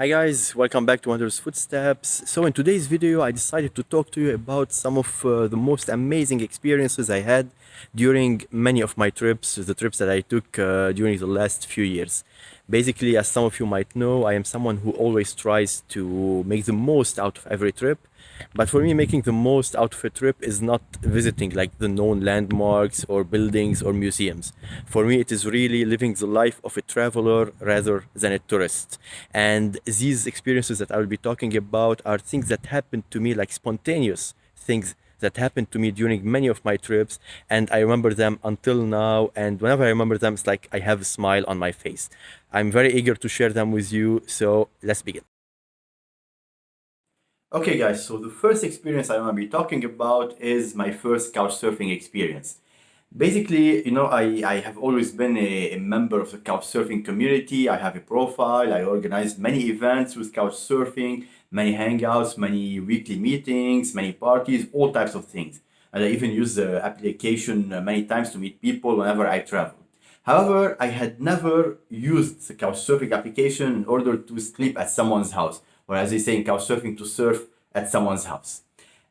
Hi guys, welcome back to Wanderer's Footsteps. So in today's video, I decided to talk to you about some of the most amazing experiences I had during many of my trips, the trips that I took during the last few years. Basically, as some of you might know, I am someone who always tries to make the most out of every trip. But for me, making the most out of a trip is not visiting like the known landmarks or buildings or museums. For me, it is really living the life of a traveler rather than a tourist. And these experiences that I will be talking about are things that happened to me, like spontaneous things that happened to me during many of my trips, and I remember them until now. And whenever I remember them, it's like I have a smile on my face. I'm very eager to share them with you, so let's begin. Okay, guys, so the first experience I want to be talking about is my first couch surfing experience. Basically, I have always been a member of the couch surfing community. I have a profile. I organized many events with couch surfing, many hangouts, many weekly meetings, many parties, all types of things. And I even use the application many times to meet people whenever I travel. However, I had never used the Couchsurfing application in order to sleep at someone's house, or as they say in Couchsurfing, to surf at someone's house.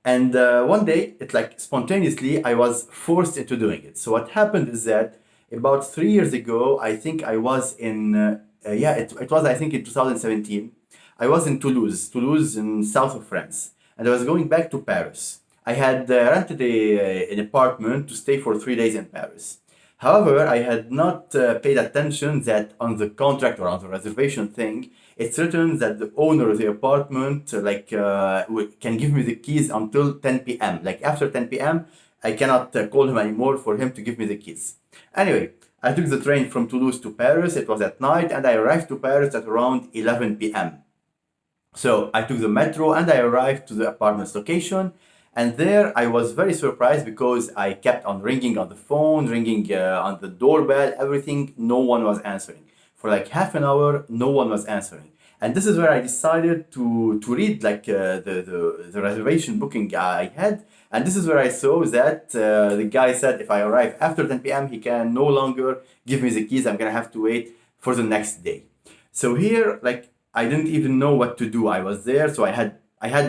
And one day, it like spontaneously, I was forced into doing it. So what happened is that about 3 years ago, I think I was it was I think in 2017. I was in Toulouse in south of France, and I was going back to Paris. I had rented an apartment to stay for 3 days in Paris. However, I had not paid attention that on the contract or on the reservation thing, it's written that the owner of the apartment can give me the keys until 10 p.m. Like after 10 p.m., I cannot call him anymore for him to give me the keys. Anyway, I took the train from Toulouse to Paris. It was at night, and I arrived to Paris at around 11 p.m. So I took the metro and I arrived to the apartment's location. And there I was very surprised because I kept on ringing on the phone, ringing on the doorbell, everything. No one was answering. For like half an hour, no one was answering. And this is where I decided to read the reservation booking I had. And this is where I saw that the guy said if I arrive after 10 p.m., he can no longer give me the keys. I'm going to have to wait for the next day. So here, like, I didn't even know what to do. I was there, so I had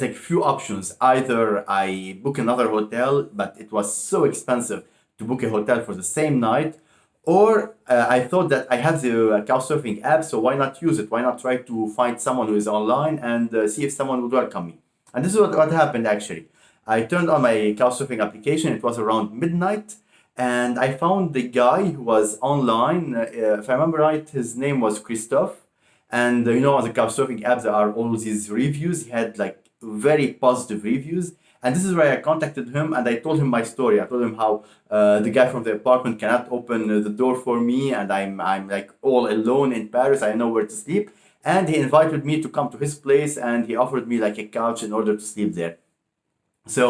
like few options. Either I book another hotel, but it was so expensive to book a hotel for the same night, or I thought that I have the Couchsurfing app, so why not use it? Why not try to find someone who is online and see if someone would welcome me? And this is what happened actually. I turned on my Couchsurfing application. It was around midnight, and I found the guy who was online. If I remember right, his name was Christophe. And on the Couchsurfing app, there are all these reviews. He had like very positive reviews. And this is where I contacted him and I told him my story. I told him how the guy from the apartment cannot open the door for me, and I'm like all alone in Paris. I know where to sleep. And he invited me to come to his place, and he offered me like a couch in order to sleep there. So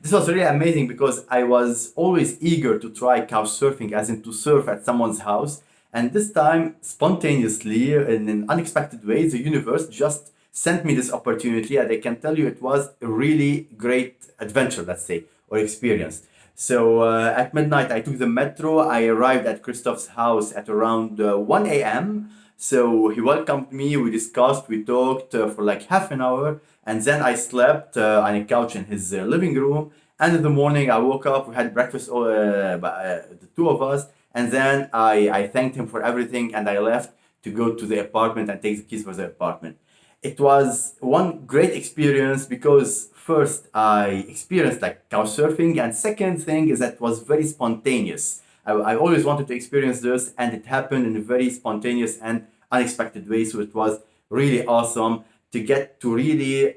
this was really amazing because I was always eager to try couch surfing, as in to surf at someone's house. And this time, spontaneously, in an unexpected way, the universe just sent me this opportunity. And I can tell you it was a really great adventure, let's say, or experience. So at midnight, I took the metro. I arrived at Christoph's house at around 1 a.m. So he welcomed me, we discussed, we talked for like half an hour, and then I slept on a couch in his living room. And in the morning, I woke up, we had breakfast, the two of us, and then I thanked him for everything and I left to go to the apartment and take the keys for the apartment. It was one great experience because first I experienced like couch surfing, and second thing is that it was very spontaneous. I always wanted to experience this, and it happened in a very spontaneous and unexpected way. So it was really awesome to get to really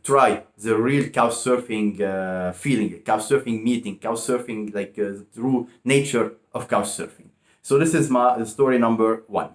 try the real couch surfing feeling, couch surfing meeting, couch surfing like the true nature of couch surfing. So this is my story number one.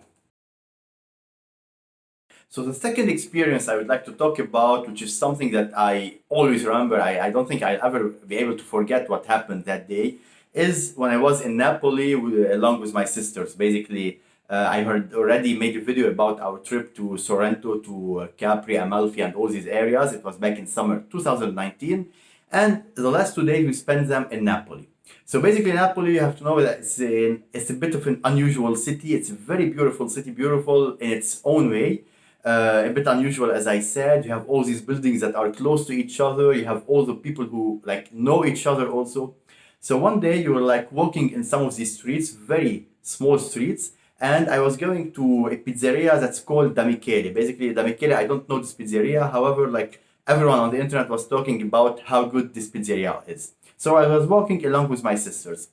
So the second experience I would like to talk about, which is something that I always remember, I don't think I'll ever be able to forget what happened that day, is when I was in Napoli along with my sisters. Basically, I heard already made a video about our trip to Sorrento, to Capri, Amalfi, and all these areas. It was back in summer 2019. And the last 2 days we spent them in Napoli. So basically, Napoli, you have to know that it's a bit of an unusual city. It's a very beautiful city, beautiful in its own way. A bit unusual, as I said. You have all these buildings that are close to each other. You have all the people who like know each other also. So one day you were like walking in some of these streets, very small streets, and I was going to a pizzeria that's called Da Michele. Basically, Da Michele, I don't know this pizzeria. However, like everyone on the internet was talking about how good this pizzeria is. So I was walking along with my sisters.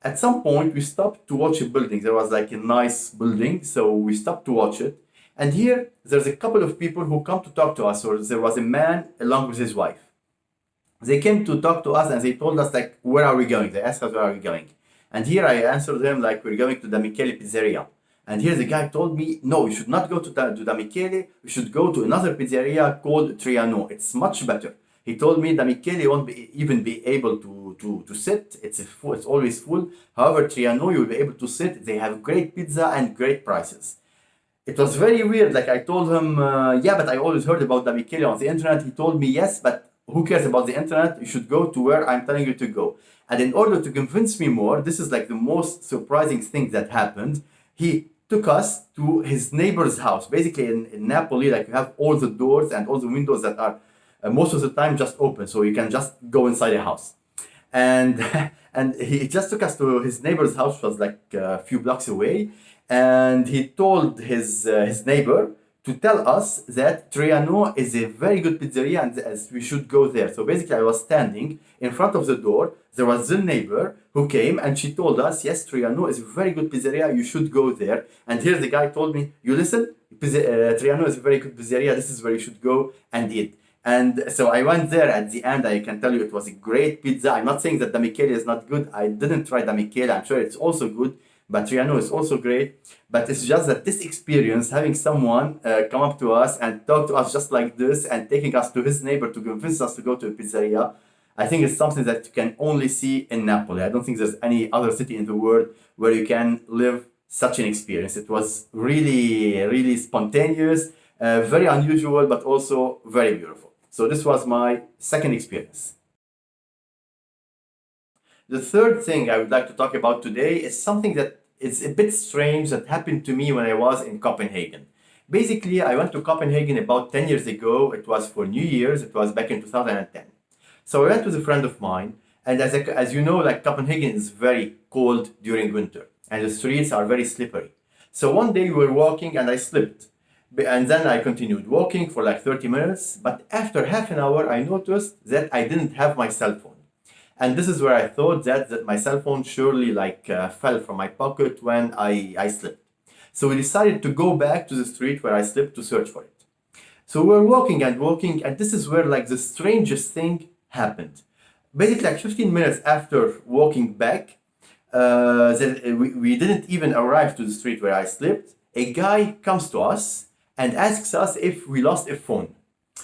At some point, we stopped to watch a building. There was like a nice building, so we stopped to watch it. And here, there's a couple of people who come to talk to us, or there was a man along with his wife. They came to talk to us and they told us like, where are we going? They asked us, where are we going? And here I answered them like, we're going to the Michele Pizzeria. And here the guy told me, no, you should not go to the Michele. You should go to another pizzeria called Triano. It's much better. He told me the Michele won't even be able to sit. It's always full. However, Triano, you'll be able to sit. They have great pizza and great prices. It was very weird. Like I told him, yeah, but I always heard about the Michele on the internet. He told me, yes, but who cares about the internet? You should go to where I'm telling you to go. And in order to convince me more, this is like the most surprising thing that happened. He took us to his neighbor's house. Basically, in Napoli, like you have all the doors and all the windows that are most of the time just open, so you can just go inside a house. And and he just took us to his neighbor's house, which was like a few blocks away, and he told his neighbor to tell us that Triano is a very good pizzeria and as we should go there. So basically, I was standing in front of the door. There was the neighbor who came and she told us, yes, Triano is a very good pizzeria. You should go there. And here the guy told me, you listen, Triano is a very good pizzeria. This is where you should go, and did. And so I went there at the end. I can tell you it was a great pizza. I'm not saying that the Michele is not good. I didn't try the Michele. I'm sure it's also good. But Triano is also great. But it's just that this experience, having someone come up to us and talk to us just like this and taking us to his neighbor to convince us to go to a pizzeria, I think it's something that you can only see in Napoli. I don't think there's any other city in the world where you can live such an experience. It was really, really spontaneous, very unusual, but also very beautiful. So this was my second experience. The third thing I would like to talk about today is something that is a bit strange that happened to me when I was in Copenhagen. Basically, I went to Copenhagen about 10 years ago. It was for New Year's. It was back in 2010. So I went with a friend of mine, and as you know, like Copenhagen is very cold during winter, and the streets are very slippery. So one day we were walking, and I slipped. And then I continued walking for like 30 minutes. But after half an hour, I noticed that I didn't have my cell phone. And this is where I thought that my cell phone surely fell from my pocket when I slipped. So we decided to go back to the street where I slipped to search for it. So we were walking and walking, and this is where like the strangest thing happened. Basically, like 15 minutes after walking back, we didn't even arrive to the street where I slipped. A guy comes to us and asks us if we lost a phone.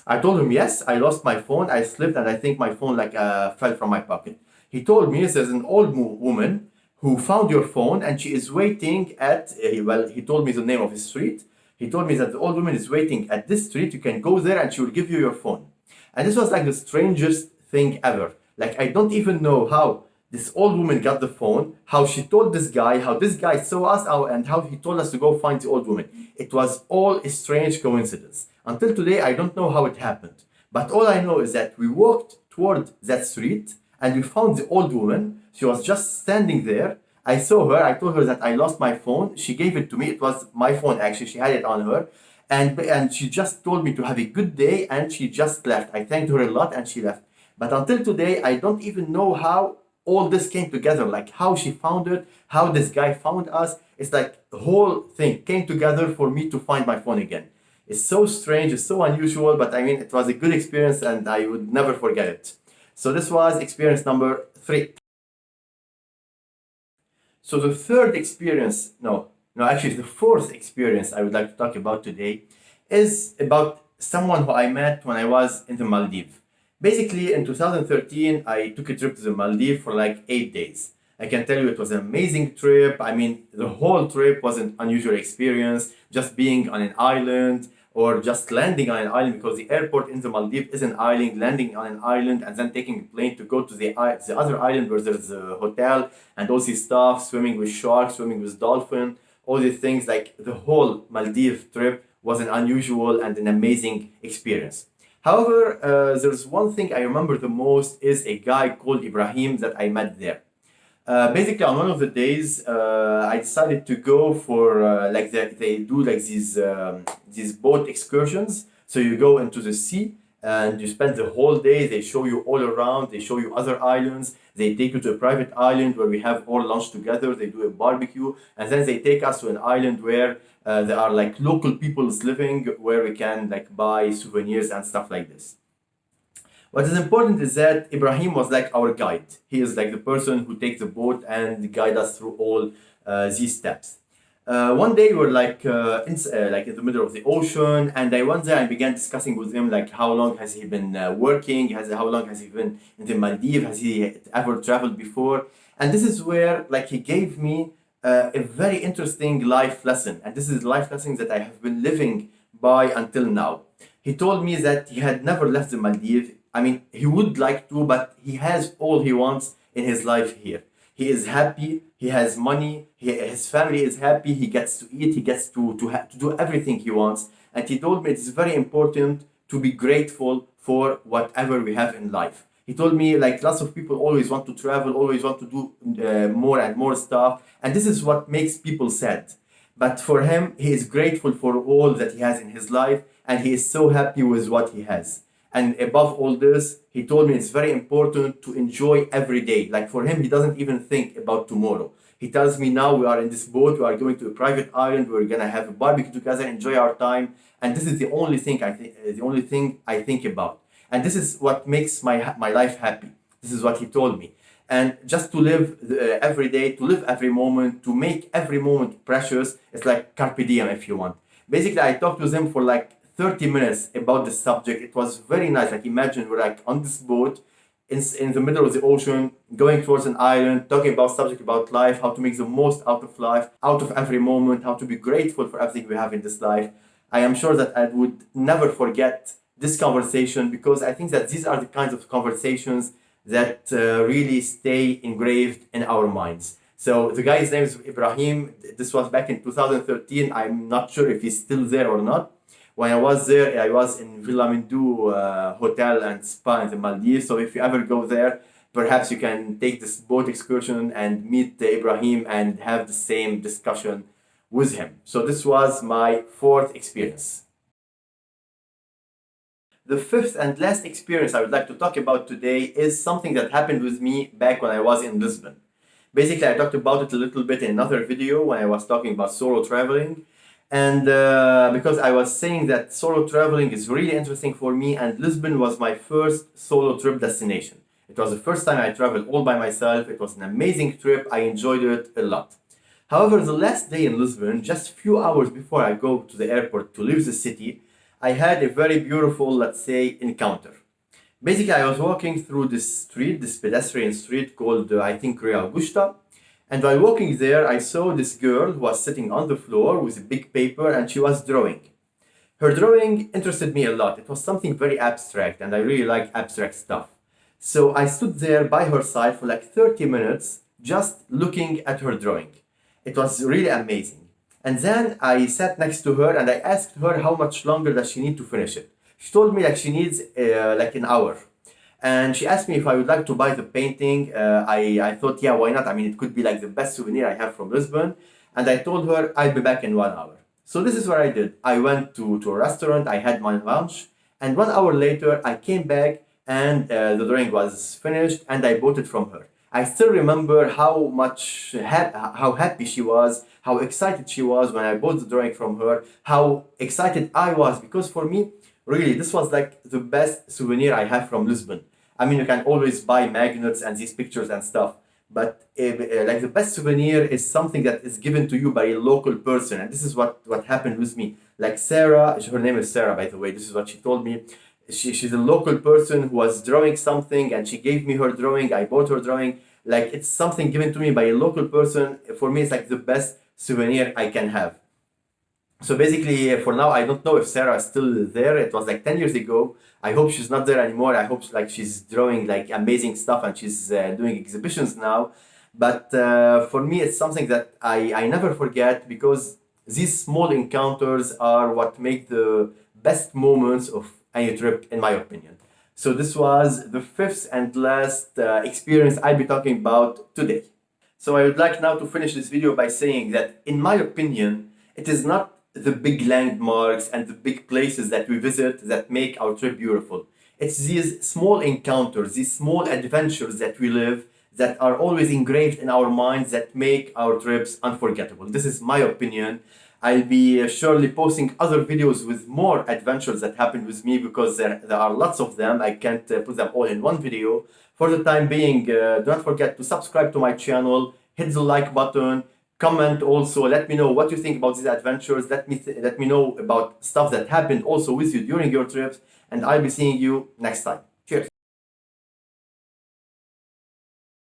I told him, yes, I lost my phone. I slipped and I think my phone fell from my pocket. He told me there's an old woman who found your phone and she is waiting at, he told me the name of his street. He told me that the old woman is waiting at this street. You can go there and she will give you your phone. And this was like the strangest thing ever. Like, I don't even know how this old woman got the phone, how she told this guy, how this guy saw us out, and how he told us to go find the old woman. It was all a strange coincidence. Until today, I don't know how it happened. But all I know is that we walked toward that street and we found the old woman. She was just standing there. I saw her. I told her that I lost my phone. She gave it to me. It was my phone, actually. She had it on her. And she just told me to have a good day and she just left. I thanked her a lot and she left. But until today, I don't even know how all this came together, like how she found it, how this guy found us. It's like the whole thing came together for me to find my phone again. It's so strange, it's so unusual, but I mean, it was a good experience and I would never forget it. So this was experience number 3. So the third experience, actually the fourth experience I would like to talk about today is about someone who I met when I was in the Maldives. Basically, in 2013, I took a trip to the Maldives for like 8 days. I can tell you it was an amazing trip. I mean, the whole trip was an unusual experience, just being on an island or just landing on an island, because the airport in the Maldives is an island, landing on an island and then taking a plane to go to the other island where there's a hotel and all this stuff, swimming with sharks, swimming with dolphins, all these things. Like the whole Maldives trip was an unusual and an amazing experience. However, there's one thing I remember the most is a guy called Ibrahim that I met there. Basically, on one of the days, I decided to go for like they do like these boat excursions. So you go into the sea and you spend the whole day. They show you all around. They show you other islands. They take you to a private island where we have all lunch together. They do a barbecue, and then they take us to an island where there are like local peoples living, where we can like buy souvenirs and stuff like this. What is important is that Ibrahim was like our guide. He is like the person who takes the boat and guide us through all these steps. One day we were like in the middle of the ocean, and I went there and began discussing with him like how long has he been working, how long has he been in the Maldives, has he ever traveled before, and this is where like he gave me a very interesting life lesson, and this is life lesson that I have been living by until now. He told me that he had never left the Maldives. I mean, he would like to, but he has all he wants in his life here. He is happy, he has money, his family is happy, he gets to eat, he gets to do everything he wants. And he told me it's very important to be grateful for whatever we have in life. He told me like lots of people always want to travel, always want to do more and more stuff. And this is what makes people sad. But for him, he is grateful for all that he has in his life, and he is so happy with what he has. And above all this, he told me it's very important to enjoy every day. Like for him, he doesn't even think about tomorrow. He tells me now we are in this boat, we are going to a private island, we're gonna have a barbecue together, enjoy our time, and this is the only thing I think about. And this is what makes my life happy. This is what he told me. And just to live every day, to live every moment, to make every moment precious, it's like carpe diem if you want. Basically, I talked with him for like 30 minutes about the subject. It was very nice. Like imagine we're like on this boat in the middle of the ocean, going towards an island, talking about subject about life, how to make the most out of life, out of every moment, how to be grateful for everything we have in this life. I am sure that I would never forget this conversation, because I think that these are the kinds of conversations that really stay engraved in our minds. So the guy's name is Ibrahim. This was back in 2013. I'm not sure if he's still there or not. When I was there, I was in Villa Mindu Hotel and Spa in the Maldives. So if you ever go there, perhaps you can take this boat excursion and meet Ibrahim and have the same discussion with him. So this was my fourth experience. The fifth and last experience I would like to talk about today is something that happened with me back when I was in Lisbon. Basically, I talked about it a little bit in another video when I was talking about solo traveling. And because I was saying that solo traveling is really interesting for me, and Lisbon was my first solo trip destination. It was the first time I traveled all by myself. It was an amazing trip. I enjoyed it a lot. However, the last day in Lisbon, just a few hours before I go to the airport to leave the city, I had a very beautiful, let's say, encounter. Basically, I was walking through this street, this pedestrian street called, I think, Rio Augusta. And while walking there, I saw this girl who was sitting on the floor with a big paper, and she was drawing. Her drawing interested me a lot. It was something very abstract, and I really like abstract stuff. So I stood there by her side for like 30 minutes, just looking at her drawing. It was really amazing. And then I sat next to her and I asked her how much longer does she need to finish it. She told me like she needs like an hour. And she asked me if I would like to buy the painting. I thought, yeah, why not? I mean, it could be like the best souvenir I have from Lisbon. And I told her I'll be back in 1 hour. So this is what I did. I went to a restaurant, I had my lunch, and 1 hour later I came back and the drawing was finished and I bought it from her. I still remember how happy she was, how excited she was when I bought the drawing from her, how excited I was, because for me, really, this was like the best souvenir I have from Lisbon. I mean, you can always buy magnets and these pictures and stuff, but like the best souvenir is something that is given to you by a local person. And this is what happened with me. Like Sarah, her name is Sarah, by the way, this is what she told me. She's a local person who was drawing something and she gave me her drawing. I bought her drawing. Like it's something given to me by a local person. For me, it's like the best souvenir I can have. So basically, for now, I don't know if Sarah is still there. It was like 10 years ago. I hope she's not there anymore. I hope like she's drawing like amazing stuff and she's doing exhibitions now. But for me, it's something that I never forget, because These small encounters are what make the best moments of any trip, in my opinion. So this was the fifth and last experience I'll be talking about today. So I would like now to finish this video by saying that, in my opinion, it is not the big landmarks and the big places that we visit that make our trip beautiful. It's these small encounters, these small adventures that we live that are always engraved in our minds that make our trips unforgettable. This is my opinion. I'll be surely posting other videos with more adventures that happened with me, because there are lots of them. I can't put them all in one video. For the time being, do not forget to subscribe to my channel, hit the like button, comment also, let me know what you think about these adventures, let me know about stuff that happened also with you during your trips, and I'll be seeing you next time.